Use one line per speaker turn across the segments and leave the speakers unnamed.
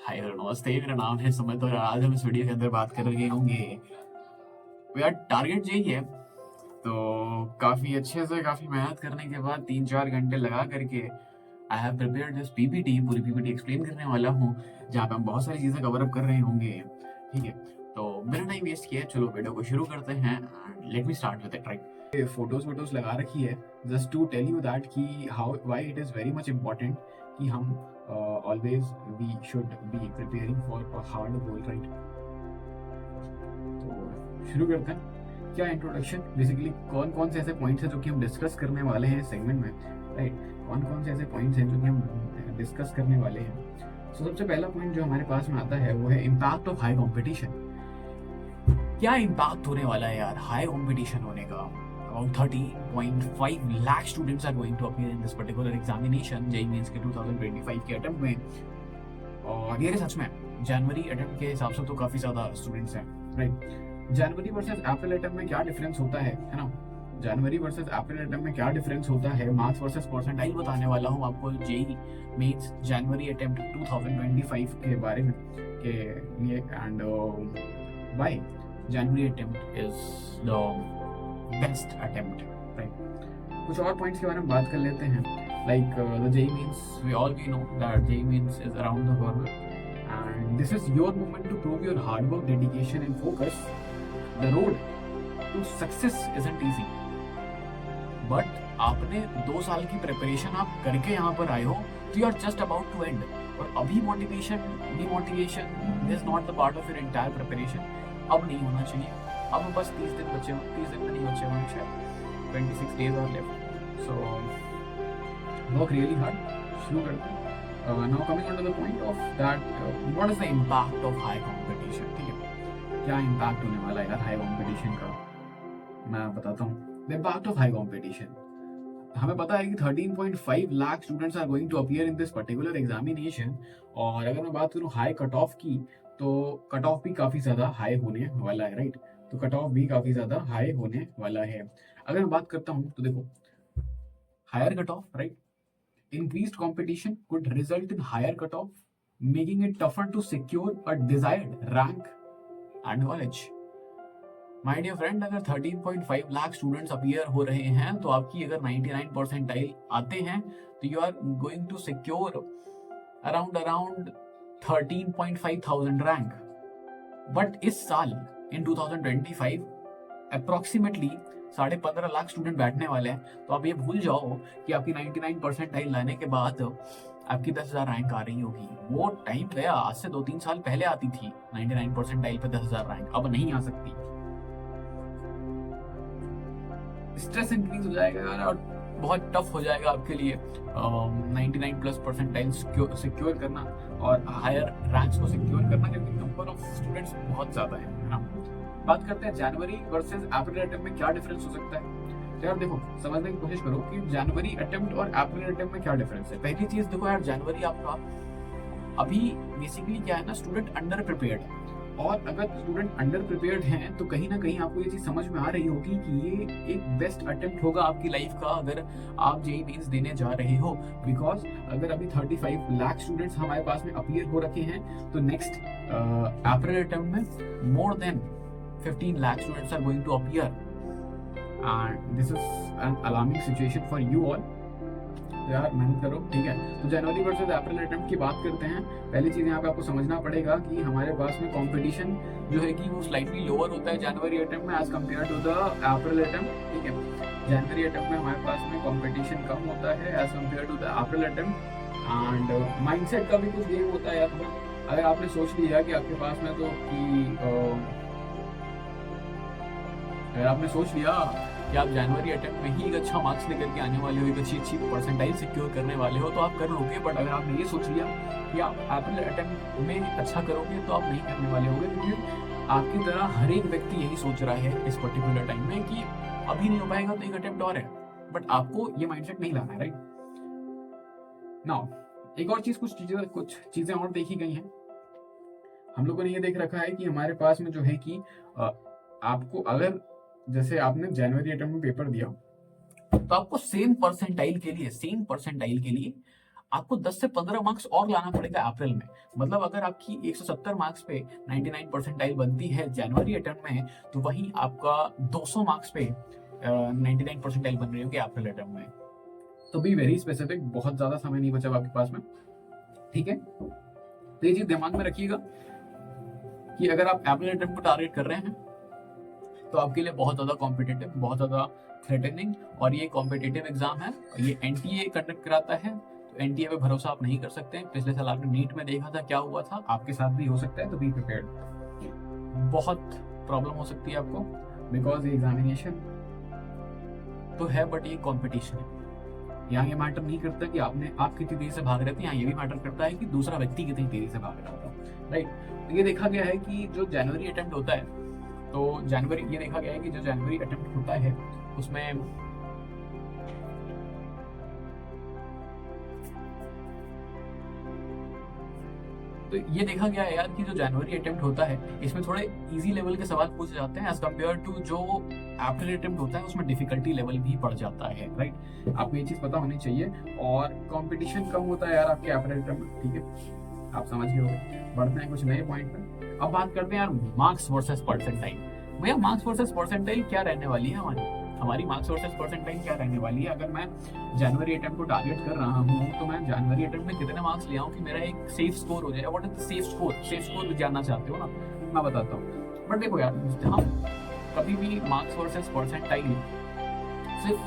Hi hello नमस्ते, मेरा नाम है सुमित और आज हम इस वीडियो के अंदर बात कर रहे होंगे। यार टारगेट यही है, तो काफ़ी अच्छे से काफ़ी मेहनत करने के बाद 3-4 घंटे लगा करके I have prepared this PPT. पूरी पीपीटी एक्सप्लेन करने वाला हूँ, जहाँ पे हम बहुत सारी चीज़ें कवर अप कर रहे होंगे। ठीक है, तो बिना टाइम वेस्ट किए चलो वीडियो को शुरू करते हैं। Let me start with it. Right, photos वोटोज लगा रखी है just to tell you that कि how why it is very much important कि हम always we should be preparing for a hard goal, right? तो शुरू करते हैं। क्या इंट्रोडक्शन, बेसिकली कौन कौन से ऐसे पॉइंट्स हैं जो कि हम डिस्कस करने वाले हैं सेगमेंट में, राइट? कौन कौन से ऐसे पॉइंट्स हैं जो कि हम डिस्कस करने वाले हैं। तो सबसे पहला पॉइंट जो हमारे पास में आता है वो है इम्पैक्ट ऑफ हाई कॉम्पिटिशन। क्या इम्पैक्ट होने वाला है यार हाई कॉम्पिटिशन होने का। About 30.5 lakh students are going to appear in this particular examination, JEE Mains के 2025 के अटेम्प्ट में। और ये सच में जनवरी अटेम्प्ट के हिसाब से तो काफ़ी ज़्यादा स्टूडेंट्स हैं, राइट? जनवरी वर्सेस अप्रैल अटेम्प्ट में क्या डिफरेंस होता है ना? जनवरी वर्सेस अप्रैल अटेम्प्ट में क्या डिफरेंस होता है, मार्क्स वर्सेस परसेंटाइल बताने वाला हूँ आपको JEE Mains जनवरी अटेम्प्ट 2025 के बारे में के लिए। And why January attempt is the best attempt, right? कुछ और पॉइंट्स के बारे में बात कर लेते हैं, like the JEE Mains, we all know that JEE Mains is around the corner and this is your moment to prove your hard work, dedication and focus. The road to success isn't easy, but आपने 2 साल की preparation आप करके यहाँ पर आए हो, तो you are just about to end। और अभी motivation demotivation is not the part of your entire preparation। अब नहीं होना चाहिए। अब बस 30 दिन बचे हों, 30 दिन में नहीं बचे होंगे शायद, 26 days are left, so work really hard। शुरू करते हैं। Now coming on to the point of that, what is the impact of high competition? ठीक है, क्या impact होने वाला है यार high competition का, मैं बताता हूँ। The impact of high competition, हमें पता है कि 13.5 lakh students are going to appear in this particular examination. और अगर मैं बात करूँ हाई कट ऑफ की, तो कट ऑफ भी काफ़ी ज़्यादा हाई होने वाला है, राइट? तो कट ऑफ भी काफ़ी ज़्यादा हाई होने वाला है। अगर मैं बात करता हूँ तो देखो, higher cut off, right? Increased competition could result in higher cut off, making it tougher to secure a desired rank and knowledge. My dear friend, अगर 13.5 लाख स्टूडेंट्स अपीयर हो रहे हैं, तो आपकी अगर 99 परसेंटाइल आते हैं, तो you are going to secure around 13.5 thousand rank. But इस साल इन 2025 अप्रोक्सीमेटली 15.5 लाख स्टूडेंट बैठने वाले हैं। तो आप ये भूल जाओ कि आपकी 99 परसेंटाइल लाने के बाद आपकी 10,000 रैंक आ रही होगी। वो टाइम गया, आज से 2-3 साल पहले आती थी 99 परसेंटाइल पे 10,000 रैंक, अब नहीं आ सकती। स्ट्रेस इंक्रीज हो जाएगा यार, और बहुत टफ हो जाएगा आपके लिए 99 प्लस परसेंटाइल सिक्योर करना और हायर रैंक्स को सिक्योर करना, क्योंकि नंबर ऑफ स्टूडेंट्स बहुत ज़्यादा है ना। बात करते हैं जनवरी वर्सेस अप्रैल अटेम्प्ट में क्या डिफरेंस हो सकता है। तो यार देखो, समझने की कोशिश करो कि जनवरी अटेम्प्ट और अप्रैल अटेम्प्ट में क्या डिफरेंस है। पहली चीज़ देखो यार, जनवरी आपका अभी बेसिकली क्या है ना, स्टूडेंट अंडर प्रिपेयर्ड है। और अगर स्टूडेंट अंडर प्रिपेयर्ड हैं, तो कहीं ना कहीं आपको ये चीज़ समझ में आ रही होगी कि ये एक बेस्ट अटेम्प्ट होगा आपकी लाइफ का, अगर आप JEE मेंस देने जा रहे हो। बिकॉज अगर अभी 35 लाख स्टूडेंट्स हमारे पास में अपीयर हो रखे हैं, तो नेक्स्ट अप्रैल अटेम्प्ट में more than 15 lakh students are going to appear and this is an alarming situation for you all. यार मेहनत करो, ठीक है। तो जनवरी वर्सेस अप्रैल अटेम्प्ट की बात करते हैं। पहली चीज़ यहाँ पे आपको समझना पड़ेगा कि हमारे पास में कंपटीशन जो है कि वो स्लाइटली लोअर होता है जनवरी अटेम्प्ट में as compare to the April attempt, ठीक है। जनवरी अटेम्प्ट में हमारे पास में कंपटीशन कम होता है as compare to the April attempt. And mindset का भी कुछ गेम होता है यार। अगर आपने सोच लिया कि आपके पास में तो कि अगर आपने सोच लिया कि आप जनवरी अटेम्प्ट में ही एक अच्छा मार्क्स लेकर के आने वाले हो, एक अच्छी परसेंटाइल सिक्योर करने वाले हो, तो आप कर लोगे। बट अगर आपने ये सोच लिया कि आप अप्रैल अटेम्प्ट में अच्छा करोगे, तो आप नहीं करने वाले होंगे, क्योंकि आपकी तरह हर एक व्यक्ति यही सोच रहा है इस पर्टिकुलर टाइम में कि अभी नहीं हो पाएगा तो एक अटेम्प्ट और है। बट आपको ये माइंडसेट नहीं लाना है, राइट? नाउ एक और चीज, कुछ चीजें और देखी गई हैं। हम लोगों ने ये देख रखा है कि हमारे पास में जो है कि आपको अगर जैसे आपने जनवरी अटेम्प्ट में पेपर दिया, तो आपको सेम परसेंटाइल के लिए आपको 10 से 15 मार्क्स और लाना पड़ेगा अप्रैल में। मतलब अगर आपकी 170 मार्क्स पे 99 परसेंटाइल बनती है जनवरी अटेम्प्ट में, तो वहीं आपका 200 मार्क्स पे 99 परसेंटाइल बन रही होगी अप्रैल अटेम्प्ट में। तो बी वेरी स्पेसिफिक, बहुत ज्यादा समय नहीं बचा आपके पास में, ठीक है। तो ये चीज दिमाग में रखिएगा कि अगर आप अप्रैल अटेम्प्ट को टारगेट कर रहे हैं तो आपके लिए बहुत ज्यादा कॉम्पिटिटिव, बहुत ज्यादा थ्रेटनिंग, और ये कॉम्पिटिटिव एग्जाम है, ये एनटीए कंडक्ट कराता है। तो एनटीए पे भरोसा आप नहीं कर सकते। पिछले साल आपने नीट में देखा था क्या हुआ था, आपके साथ भी हो सकता है। तो बी प्रिपेयर्ड, बहुत प्रॉब्लम हो सकती है आपको, बिकॉज ये एग्जामिनेशन तो है बट ये कॉम्पिटिशन है। यहाँ ये मैटर नहीं करता कि आप कितनी तेजी से भाग रहे थे, यहाँ ये भी मैटर करता है कि दूसरा व्यक्ति कितनी तेजी से भाग रहा था, राइट। तो ये देखा गया है कि जो जनवरी अटेम्प्ट होता है, तो जनवरी ये देखा गया है कि जो जनवरी अटेम्प्ट होता है उसमें तो ये देखा गया है यार कि जो जनवरी अटेम्प्ट होता है इसमें थोड़े इजी लेवल के सवाल पूछे जाते हैं एज कम्पेयर टू जो अप्रैल अटेम्प्ट होता है, उसमें डिफिकल्टी लेवल भी बढ़ जाता है, राइट। आपको ये चीज पता होनी चाहिए, और कंपटीशन कम होता है यार आपके अप्रैल अटेम्प्ट, ठीक है, आप समझ गए होंगे। बढ़ते हैं कुछ नए पॉइंट पर। अब बात करते हैं यार मार्क्स वर्सेस परसेंटाइल। भैया मार्क्स वर्सेस परसेंटाइल क्या रहने वाली है हमारी मार्क्स वर्सेस परसेंटाइल क्या रहने वाली है। अगर मैं जनवरी अटेम्प्ट को टारगेट कर रहा हूँ तो मैं जनवरी अटेम्प्ट में कितने मार्क्स ले आऊँ कि मेरा एक सेफ स्कोर हो जाए। What is the safe score? Safe score जानना चाहते हो ना, मैं बताता हूँ। बट देखो यार, हम कभी भी मार्क्स वर्सेस परसेंटाइल सिर्फ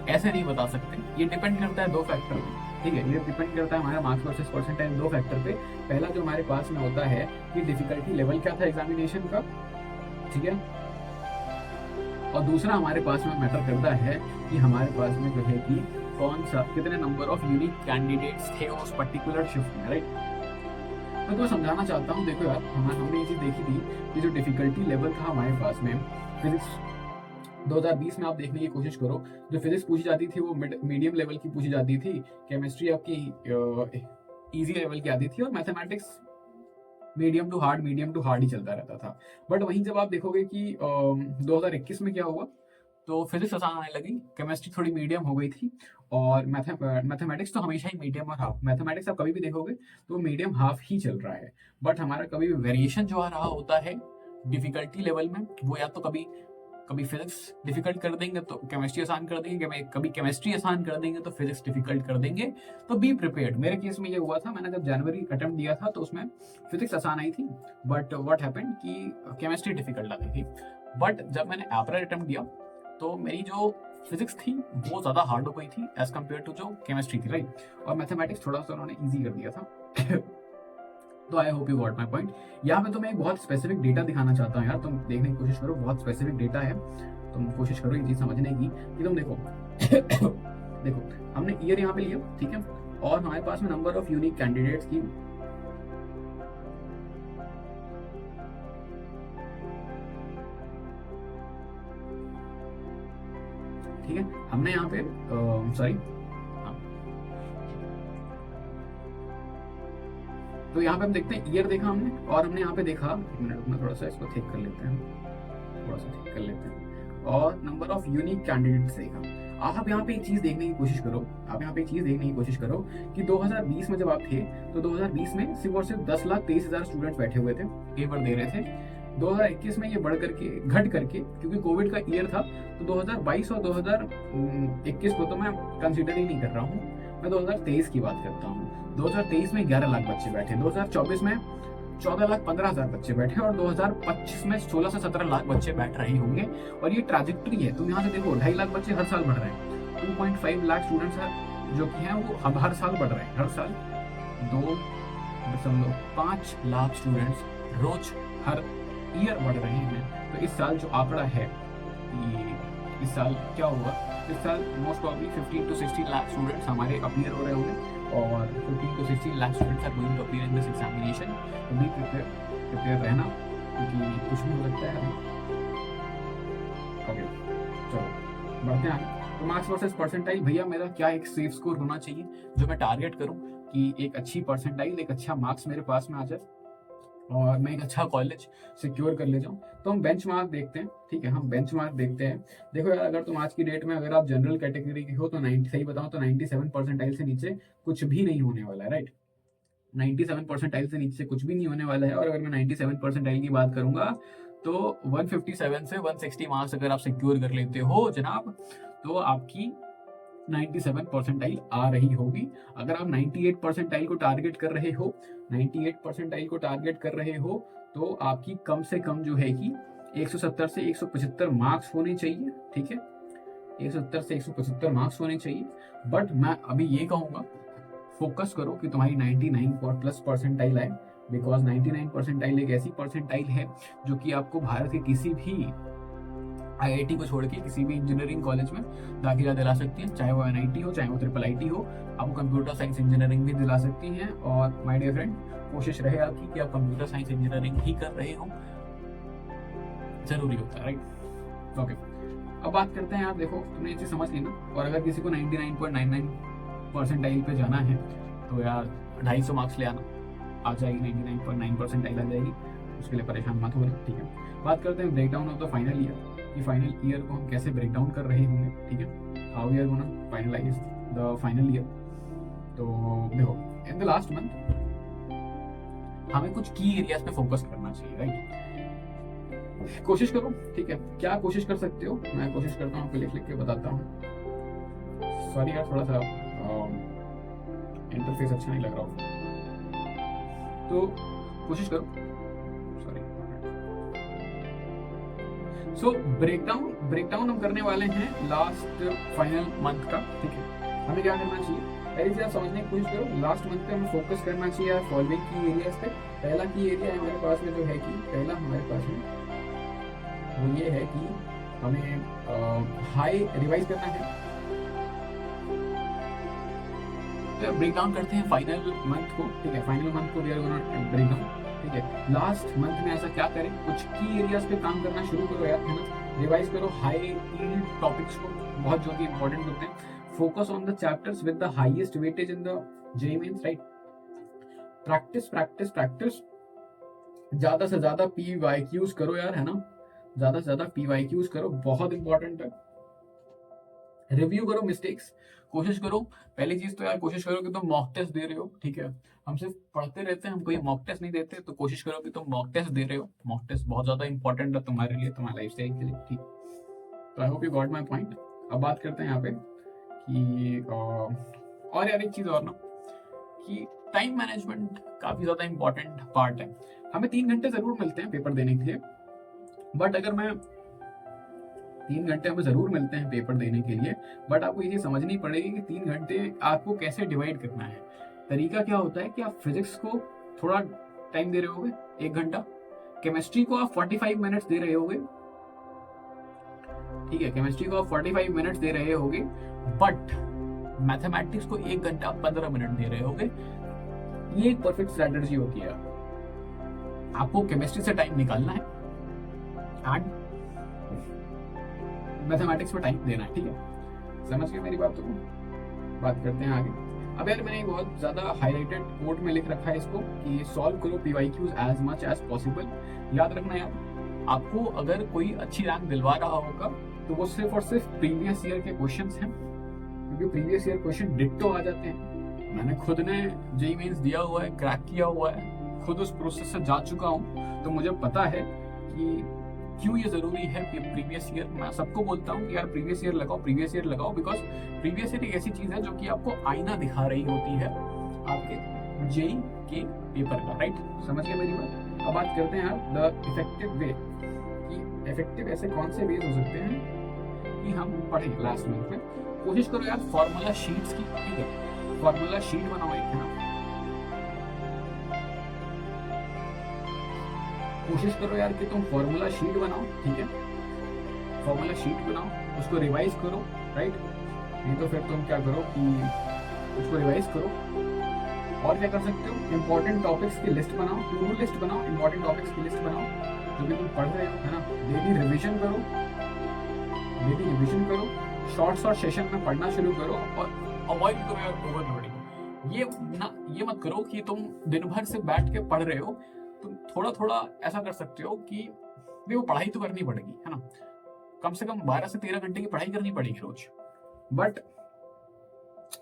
ऐसे नहीं बता सकते, ये डिपेंड करता है दो फैक्टर पे, ठीक है। ये डिपेंड करता है हमारा मार्क्स वर्सेस परसेंटाइल दो फैक्टर पे। पहला जो हमारे पास में होता है कि डिफिकल्टी लेवल क्या था एग्जामिनेशन का, ठीक है, और दूसरा हमारे पास में मैटर करता है कि हमारे पास में जो है कि कौन सा कितने नंबर ऑफ यूनिक कैंडिडेट्स थे उस पर्टिकुलर शिफ्ट में, राइट। मैं तो समझाना चाहता हूँ, देखो यार हमने ये चीज देखी थी कि जो डिफिकल्टी लेवल था हमारे पास में फिजिक्स 2020 में, आप देखने की कोशिश करो, जो फिजिक्स पूछी जाती थी वो मीडियम लेवल की पूछी जाती थी, केमिस्ट्री आपकी इजी लेवल की आती थी, और मैथमेटिक्स मीडियम टू हार्ड ही चलता रहता था। बट वहीं जब आप देखोगे कि 2021 में क्या हुआ, तो फिजिक्स आसान आने लगी, केमिस्ट्री थोड़ी मीडियम हो गई थी, और मैथमेटिक्स तो हमेशा ही मीडियम और हाफ, मैथमेटिक्स आप कभी भी देखोगे तो मीडियम हाफ ही चल रहा है। बट हमारा कभी भी वेरिएशन जो आ रहा होता है डिफिकल्टी लेवल में, वो या तो कभी फिजिक्स डिफिकल्ट कर देंगे तो केमिस्ट्री आसान कर देंगे, कभी केमिस्ट्री आसान कर देंगे तो फिजिक्स डिफिकल्ट कर देंगे। तो बी प्रिपेयर्ड। मेरे केस में ये हुआ था, मैंने जब जनवरी अटेम्प्ट दिया था तो उसमें फिजिक्स आसान आई थी, बट व्हाट हैपेंड कि केमिस्ट्री डिफिकल्ट आ गई थी। बट जब मैंने अप्रैल अटेम्प्ट दिया तो मेरी जो फिजिक्स थी वो ज्यादा हार्ड हो गई थी एज कम्पेयर टू जो केमिस्ट्री थी, राइट। और मैथमेटिक्स थोड़ा सा उन्होंने ईजी कर दिया था। तो I hope you got my point. यहाँ पे तो मैं एक बहुत स्पेसिफिक डेटा दिखाना चाहता हूँ यार, तुम देखने की कोशिश करो, बहुत स्पेसिफिक डेटा है, तुम कोशिश करो ये चीज समझने की कि तुम देखो देखो हमने ईयर यहाँ पे लिया, ठीक है, और हमारे पास में नंबर ऑफ यूनिक कैंडिडेट्स की ठीक है, हमने यहाँ पे सॉरी तो यहाँ पे हम देखते हैं ईयर देखा हमने, और हमने यहाँ पे देखा, एक मिनट में थोड़ा सा इसको ठीक कर लेते हैं, थोड़ा सा ठीक कर लेते हैं, और नंबर ऑफ यूनिक कैंडिडेट्स देखा। आप यहाँ पे एक चीज देखने की कोशिश करो, आप यहाँ पे एक चीज देखने की कोशिश करो कि 2020 में जब आप थे तो 2020 में सिर्फ और सिर्फ 10,23,000 स्टूडेंट्स बैठे हुए थे, पेपर दे रहे थे। 2021 में ये बढ़ करके घट करके, क्योंकि कोविड का ईयर था, तो 2022 और 2021 को तो मैं कंसिडर ही नहीं कर रहा हूँ, मैं 2023 की बात करता हूँ। 2023 में 11 लाख बच्चे बैठे, 2024 में 14,15,000 बच्चे बैठे, और 2025 में 16 से 17 लाख बच्चे बैठ रहे होंगे। और ये ट्रैजेक्टरी है, तुम यहाँ से देखो 2.5 लाख बच्चे हर साल बढ़ रहे हैं, 2.5 लाख स्टूडेंट्स जो कि हैं वो अब हर साल बढ़ रहे हैं, हर साल 2.5 लाख स्टूडेंट्स रोज हर ईयर बढ़ रहे हैं। तो इस साल जो आंकड़ा है, इस साल क्या होगा, इस साल most probably 15 to 16 lakh students हमारे अपीयर हो रहे होंगे, और 15 to 16 lakh students are going to appear in this examination. तो बी प्रिपेयर रहना, क्योंकि कुछ भी हो सकता है। ओके चलो बढ़ते हैं। तो मार्क्स वर्सेस परसेंटाइल, भैया मेरा क्या एक सेफ स्कोर होना चाहिए जो मैं टारगेट करूं कि एक अच्छी परसेंटाइल, एक अच्छा मार्क्स मेरे पास में आ जाए। और मैं एक अच्छा कॉलेज सिक्योर कर ले जाऊँ, तो हम बेंचमार्क देखते हैं। ठीक है, हम बेंचमार्क देखते हैं। देखो यार, अगर तुम आज की डेट में अगर आप जनरल कैटेगरी की हो तो 90, सही बताऊं तो 97 परसेंटाइल से नीचे कुछ भी नहीं होने वाला है, राइट। 97 परसेंटाइल से नीचे कुछ भी नहीं होने वाला है। और अगर मैं 97 परसेंटाइल की बात करूंगा तो 157 से 160 मार्क्स अगर आप सिक्योर कर लेते हो जनाब, तो आपकी 97 परसेंटाइल आ रही होगी। अगर आप 98 परसेंटाइल को टारगेट कर रहे हो, 98 परसेंटाइल को टारगेट कर रहे हो, तो आपकी कम से कम जो है कि 170 से 175 मार्क्स होने चाहिए। ठीक है, 170 से 175 मार्क्स होने चाहिए। बट मैं अभी ये कहूंगा, फोकस करो कि तुम्हारी 99 प्लस परसेंटाइल आए, बिकॉज 99 परसेंटाइल एक ऐसी परसेंटाइल है जो कि आपको भारत के किसी भी आईआईटी को छोड़ के किसी भी इंजीनियरिंग कॉलेज में दाखिला दिला सकती है, चाहे वो एनआईटी हो, चाहे वो ट्रिपल आईटी हो। आपको कंप्यूटर साइंस इंजीनियरिंग भी दिला सकती हैं। और माय डियर फ्रेंड, कोशिश रहे आपकी कि आप कंप्यूटर साइंस इंजीनियरिंग ही कर रहे हो, जरूरी होता है, राइट। ओके, अब बात करते हैं। आप देखो, तुमने ये चीज समझ ली ना। और अगर किसी को 99.99 परसेंटाइल पे जाना है तो यार 250 मार्क्स ले आना, आ जाएगी 99.9 परसेंटाइल आ जाएगी, उसके लिए परेशान मत हो रहे। ठीक है, बात करते हैं break down of the final year, कि फाइनल ईयर को हम कैसे ब्रेक डाउन कर रहे होंगे। ठीक है, how we are gonna finalize the final year. तो देखो, इन द लास्ट मंथ हमें कुछ की एरियाज पे फोकस करना चाहिए, राइट। कोशिश करो, ठीक है, क्या कोशिश कर सकते हो, मैं कोशिश करता हूँ, आपको लिख लिख के बताता हूँ। सॉरी यार, थोड़ा सा इंटरफेस अच्छा नहीं लग रहा हो, तो कोशिश करो। सॉरी। सो ब्रेकडाउन हम करने वाले हैं लास्ट फाइनल मंथ का। ठीक है, हमें क्या करना चाहिए, पहले से आप समझने की कोशिश करो। लास्ट मंथ पे हमें फोकस करना चाहिए फॉलोइंग की एरियाज पे। पहला की एरिया हमारे पास में जो है कि पहला हमारे पास में वो ये है कि हमें हाई रिवाइज करना है। तो ब्रेक डाउन करते हैं फाइनल मंथ को। ठीक है, फाइनल मंथ को we are gonna break down. ठीक है, लास्ट मंथ में ऐसा क्या करें, कुछ की एरियाज पे काम करना शुरू करो यार, है ना। रिवाइज करो हाई यील्ड टॉपिक्स को, बहुत जो कि इंपॉर्टेंट होते हैं। Focus on the chapters with the highest weightage in the JEE Mains, right. Practice practice practice, ज्यादा से ज्यादा पीवाईक्यूज करो यार, है ना। ज्यादा से ज्यादा पीवाईक्यूज करो, बहुत इंपॉर्टेंट है। रिव्यू करो मिस्टेक्स, कोशिश करो। पहली चीज तो यार कोशिश करो कि तुम मॉक टेस्ट दे रहे हो। ठीक है, हम सिर्फ पढ़ते रहते हैं, हम कोई मॉक टेस्ट नहीं देते, तो कोशिश करो कि तुम मॉक टेस्ट दे रहे हो। मॉक टेस्ट बहुत ज्यादा इंपॉर्टेंट है तुम्हारे लिए, तुम्हारे लाइफस्टाइल के लिए। ठीक, तो I hope you got my point. अब बात करते हैं यहाँ पे कि और यार एक चीज और ना, कि टाइम मैनेजमेंट काफी ज्यादा इंपॉर्टेंट पार्ट है। हमें 3 घंटे जरूर मिलते हैं पेपर देने के लिए, बट अगर मैं 3 घंटे हमें जरूर मिलते हैं पेपर देने के लिए, बट आपको ये चीज समझनी पड़ेगी कि 3 घंटे आपको कैसे डिवाइड करना है। तरीका क्या होता है कि आप फिजिक्स को थोड़ा टाइम दे रहे होगे, 1 घंटा। केमिस्ट्री को आप 45 मिनट्स दे रहे होगे। ठीक है, केमिस्ट्री को आप 45 मिनट्स दे रहे होगे, बट मैथमेटिक्स को 1 घंटा 15 मिनट दे रहे होगे। ये एक परफेक्ट स्ट्रेटजी होती है। आपको केमिस्ट्री से टाइम निकालना है एंड मैथमेटिक्स में टाइम देना है। ठीक है, समझ गए मेरी बात को। बात करते हैं आगे। अब यार मैंने बहुत ज्यादा हाईलाइटेड कोड में लिख रखा है इसको कि सॉल्व करो PYQs as much as possible. याद रखना यार, आपको अगर कोई अच्छी रैंक दिलवा रहा होगा तो वो सिर्फ और सिर्फ प्रीवियस ईयर के क्वेश्चंस हैं, क्योंकि प्रीवियस ईयर क्वेश्चन डिट्टो आ जाते हैं। मैंने खुद ने जेईई मेंस दिया हुआ है, क्रैक किया हुआ है, खुद उस प्रोसेस से जा चुका हूँ, तो मुझे पता है कि क्यों ये जरूरी है कि प्रीवियस ईयर। मैं सबको बोलता हूँ कि यार प्रीवियस ईयर लगाओ, प्रीवियस ईयर लगाओ, बिकॉज प्रीवियस ईयर एक ऐसी चीज है जो कि आपको आईना दिखा रही होती है आपके जेईई के पेपर का, राइट। समझ गए मेरी बात। अब बात करते हैं यार द इफेक्टिव वे, कि इफेक्टिव ऐसे कौन से वेज हो सकते हैं कि हम पढ़ें लास्ट मंथ में। कोशिश करो यार फॉर्मूला शीट्स की। ठीक है, फॉर्मूला शीट बनाओ एक, है ना। कोशिश करो यार कि तुम फॉर्मूला शीट बनाओ। ठीक है, फॉर्मूला शीट बनाओ, उसको रिवाइज करो, राइट। नहीं तो फिर तुम क्या करो कि उसको रिवाइज करो। और क्या कर सकते हो, इंपॉर्टेंट टॉपिक्स की लिस्ट बनाओ, टू डू लिस्ट बनाओ, इंपॉर्टेंट टॉपिक्स की लिस्ट बनाओ जो भी तुम पढ़ रहे हो, है ना। डेली रिविजन करो, डेली रिविजन करो, शॉर्ट सेशन में पढ़ना शुरू करो और अवॉइड करो यार ओवरलोडिंग। ये मत करो कि तुम दिन भर से बैठ के पढ़ रहे हो, तुम थोड़ा थोड़ा ऐसा कर सकते हो कि देखो पढ़ाई तो करनी पड़ेगी, है ना, कम से कम 12 से 13 घंटे की पढ़ाई करनी पड़ेगी रोज, बट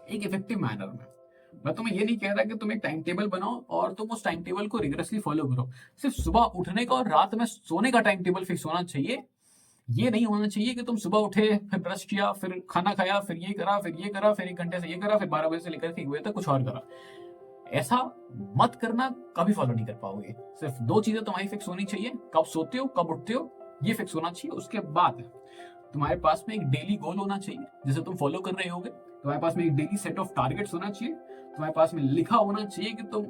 एक इफेक्टिव मैनर में। मैं तुम्हें ये नहीं कह रहा कि तुम एक टाइम टेबल बनाओ और तुम उस टाइम टेबल को रिगरसली फॉलो करो। सिर्फ सुबह उठने का और रात में सोने का टाइम टेबल फिक्स होना चाहिए। ये नहीं होना चाहिए कि तुम सुबह उठे, फिर ब्रश किया, फिर खाना खाया, फिर ये करा, फिर ये करा, फिर 1 घंटे से ये करा, फिर 12 बजे से लेकर 1 बजे तक कुछ और करा। ऐसा मत करना, कभी फॉलो नहीं कर पाओगे। सिर्फ 2 चीजें तुम्हारी फिक्स होनी चाहिए, कब सोते हो, कब उठते हो, ये फिक्स होना चाहिए। उसके बाद तुम्हारे पास में एक डेली गोल होना चाहिए जिसे तुम फॉलो कर रहे होगे। तुम्हारे पास में एक डेली सेट ऑफ टारगेट्स होना चाहिए। तुम्हारे पास में लिखा होना चाहिए कि तुम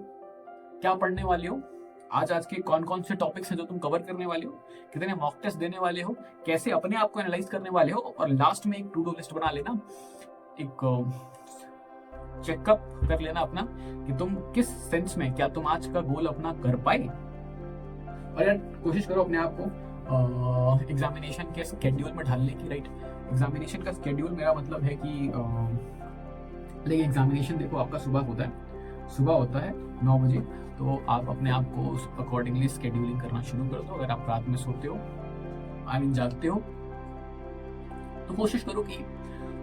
क्या पढ़ने वाले हो, आज के कौन कौन से टॉपिक्स हैं जो तुम कवर करने वाले हो, कितने मॉक टेस्ट देने वाले हो, कैसे अपने आप को एनालाइज करने वाले हो, और लास्ट में एक टू डू लिस्ट बना लेना, एक चेकअप कर लेना अपना कि तुम किस सेंस में क्या तुम आज का गोल अपना कर पाए। और यार कोशिश करो अपने आप को एग्जामिनेशन के स्केड्यूल में ढालने की, राइट। एग्जामिनेशन का स्केड्यूल मेरा मतलब है कि लेकिन एग्जामिनेशन देखो आपका सुबह होता है 9 बजे, तो आप अपने आप को उस अकॉर्डिंगली स्केड्यूलिंग करना शुरू कर दो। अगर आप रात में सोते हो, जागते हो, तो कोशिश करो कि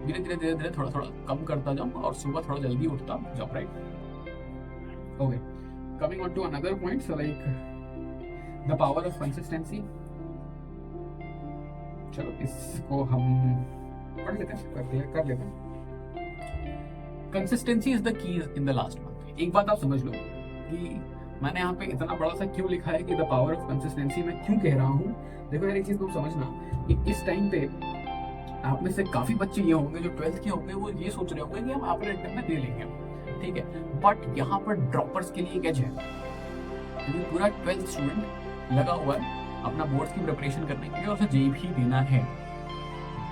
धीरे धीरे थोड़ा थोड़ा कम करता जाऊं और सुबह थोड़ा जल्दी उठता जाओ, right. Okay, coming on to another points like the power of consistency. चलो इसको हम पढ़ लेते हैं, कर लेते हैं। Consistency is the key in the last month. एक बात आप समझ लो कि मैंने यहाँ पे इतना बड़ा सा क्यों लिखा है कि द पावर ऑफ कंसिस्टेंसी मैं क्यों कह रहा हूँ। देखो यार एक चीज तुम समझना कि इस टाइम पे आप में से काफी बच्चे ये होंगे जो 12th के होंगे, वो ये सोच रहे होंगे कि हम आफ्टर इंटर में दे लेंगे, ठीक है। बट यहाँ पर ड्रॉपर्स के लिए एक एज है, क्योंकि पूरा 12th स्टूडेंट लगा हुआ है अपना बोर्ड्स की प्रिपरेशन करने के लिए और उसे जेई भी देना है।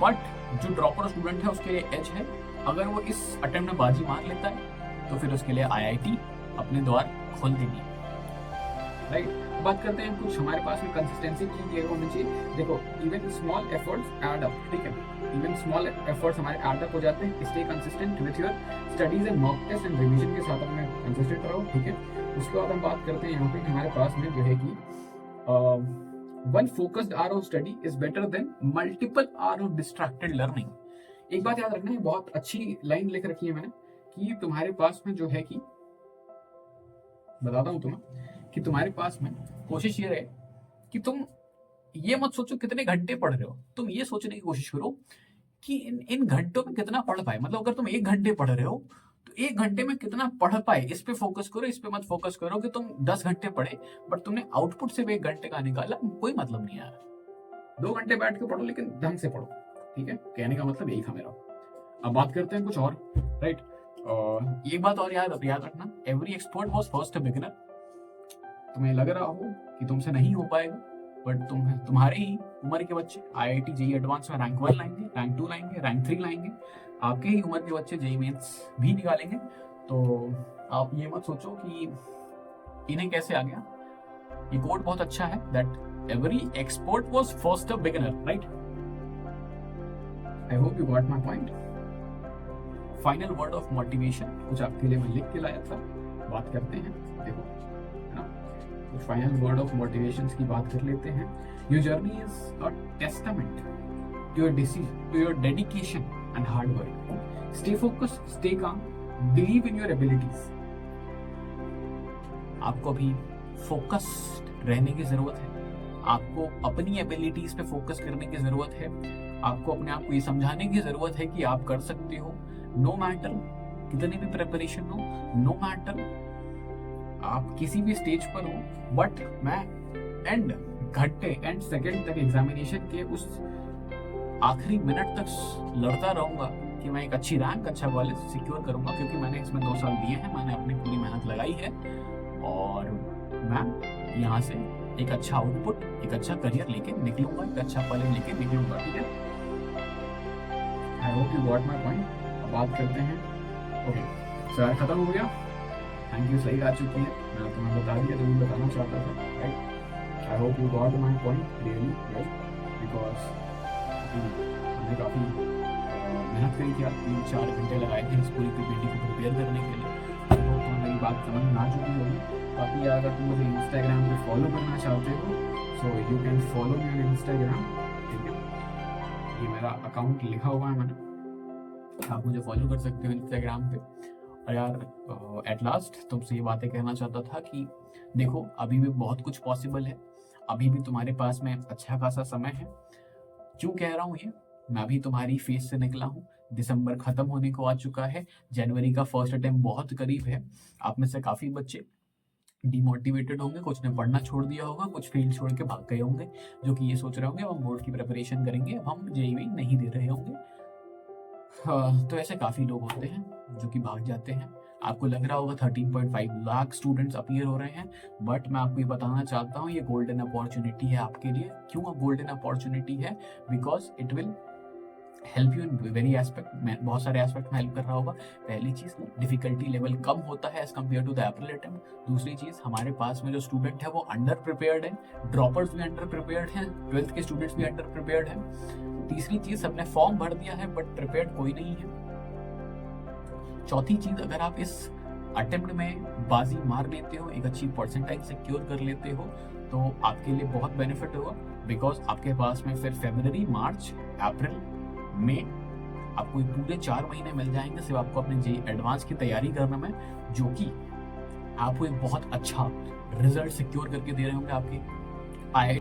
बट जो ड्रॉपर स्टूडेंट है उसके लिए एज है, अगर वो इस अटेम्प्ट में बाजी मार लेता है तो फिर उसके लिए आईआईटी अपने द्वार खोल देगी, राइट। बात करते हैं कुछ हमारे पास में कंसिस्टेंसी की केयर होनी चाहिए। देखो even small efforts add up, ठीक है, इवन स्मॉल एफर्ट्स हमारे ऐड अप हो जाते हैं। Stay consistent with your studies and mock test and revision के साथ अपने कंसिस्टेंट रहो, ठीक है। उसके बाद हम बात करते हैं यहाँ पे हमारे पास में जो है कि one focused hour on study is better than multiple hour of distracted learning. एक बात याद रखना है, बहुत अच्छी लाइन लिख रखी है मैंने कि तुम्हारे पास में जो है कि बताता हूं तुम्हें कि तुम्हारे पास में कोशिश ये रहे कि तुम ये मत सोचो कितने घंटे पढ़ रहे हो, तुम ये सोचने की कोशिश करो कि इन घंटों में कितना पढ़ पाए। मतलब अगर तुम 1 घंटे पढ़ रहे हो तो 1 घंटे में कितना पढ़ पाए, इस पे फोकस करो। इस पे मत फोकस करो कि तुम 10 घंटे पढ़े बट तुमने आउटपुट से 1 घंटे का निकाला, कोई मतलब नहीं यार। 2 घंटे बैठ के पढ़ो लेकिन ढंग से पढ़ो, ठीक है। कहने का मतलब यही था मेरा। अब बात करते हैं कुछ और, राइट। एक बात और याद रखना, every expert was first a beginner. तुम्हें लग रहा हो कि तुमसे नहीं हो पाएगा, बट तुम्हारे ही उम्र के बच्चे आईआईटी जेईई एडवांस में रैंक 1 लाएंगे, रैंक 2 लाएंगे, रैंक 3 लाएंगे। आपके ही उम्र के बच्चे जेईई मेंस भी निकालेंगे। तो आप ये मत सोचो कि इन्हें कैसे आ गया। ये कोड बहुत अच्छा है, that every expert was first a beginner, right. I hope you got my point. Final word of motivation कुछ आपके लिए मैं लिख के लाया था, बात करते हैं। देखो है ना, कुछ फाइनल वर्ड ऑफ मोटिवेशन की बात कर लेते हैं। Your journey is a testament to your dedication and hard work. Stay focused, stay calm, believe in your abilities. आपको अभी फोकस्ड रहने की जरूरत है, आपको अपनी एबिलिटीज पे फोकस करने की जरूरत है, आपको अपने आप को ये समझाने की जरूरत है कि आप कर सकते हो। नो मैटर कितनी भी प्रिपरेशन हो, नो मैटर आप किसी भी स्टेज पर हो, बट मैं एंड सेकंड तक एग्जामिनेशन के उस आखिरी मिनट तक लड़ता रहूंगा कि मैं एक अच्छी रैंक, अच्छा कॉलेज सिक्योर करूंगा, क्योंकि मैंने इसमें 2 साल दिए हैं, मैंने अपनी पूरी मेहनत लगाई है और मैं यहाँ से एक अच्छा आउटपुट, एक अच्छा करियर लेके निकलूंगा, एक अच्छा कॉलेज लेके निकलूंगा, ठीक है। I hope you got my point. अब बात करते हैं, ओके सर खत्म हो गया, थैंक यू, सही आ चुकी है, मैं तुम्हें बता दिया जो मैं बताना चाहता था, right. I hope you got my point really, right, because हमने काफ़ी मेहनत करी थी, 3-4 घंटे लगाए थे इस पूरी पीपीटी को प्रिपेयर करने के लिए। तो मेरी बात समझ में आ चुकी होगी। बाकी अगर तुम मुझे इंस्टाग्राम पे फॉलो करना चाहते हो so you can follow me on Instagram, ठीक है, ये मेरा अकाउंट लिखा हुआ है मैंने, आप मुझे फॉलो कर सकते हो इंस्टाग्राम पे। और यार एट लास्ट तुमसे ये बातें कहना चाहता था कि देखो अभी भी बहुत कुछ पॉसिबल है, अभी भी तुम्हारे पास में अच्छा खासा समय है। क्यों कह रहा हूँ ये, मैं अभी तुम्हारी फेज से निकला हूँ, दिसंबर खत्म होने को आ चुका है, जनवरी का फर्स्ट अटेम्प्ट बहुत करीब है। आप में से काफ़ी बच्चे डिमोटिवेटेड होंगे, कुछ ने पढ़ना छोड़ दिया होगा, कुछ फील्ड छोड़ के भाग गए होंगे, जो कि ये सोच रहे होंगे अब हम बोर्ड की प्रिपरेशन करेंगे, अब हम जेईई नहीं दे रहे होंगे। हाँ, तो ऐसे काफ़ी लोग होते हैं जो कि भाग जाते हैं। आपको लग रहा होगा 13.5 लाख स्टूडेंट्स अपीयर हो रहे हैं, बट मैं आपको ये बताना चाहता हूँ ये गोल्डन अपॉर्चुनिटी है आपके लिए। क्यों गोल्डन अपॉर्चुनिटी है? Because it will help you in very aspect, बहुत सारे एस्पेक्ट में हेल्प कर रहा होगा। पहली चीज़, डिफिकल्टी लेवल कम होता है as compare to the April attempt. दूसरी चीज़, हमारे पास में जो स्टूडेंट है वो अंडर प्रिपेयर्ड है, ड्रॉपर्स भी अंडर प्रिपेयर्ड हैं, 12th के स्टूडेंट्स भी अंडर प्रिपेयर्ड हैं। तीसरी चीज़, सबने फॉर्म भर दिया है बट प्रिपेयर्ड कोई नहीं है। चौथी चीज़, अगर आप इस अटेम्प्ट में बाजी मार लेते हो, एक अच्छी परसेंटाइल सिक्योर कर लेते हो, तो आपके लिए बहुत बेनिफिट होगा। बिकॉज आपके पास में फिर फरवरी, मार्च, अप्रैल, मई, आपको ये पूरे 4 महीने मिल जाएंगे सिर्फ आपको अपने जेईई एडवांस की तैयारी करने में, जो कि आपको एक बहुत अच्छा रिजल्ट सिक्योर करके दे रहे होंगे आपके आई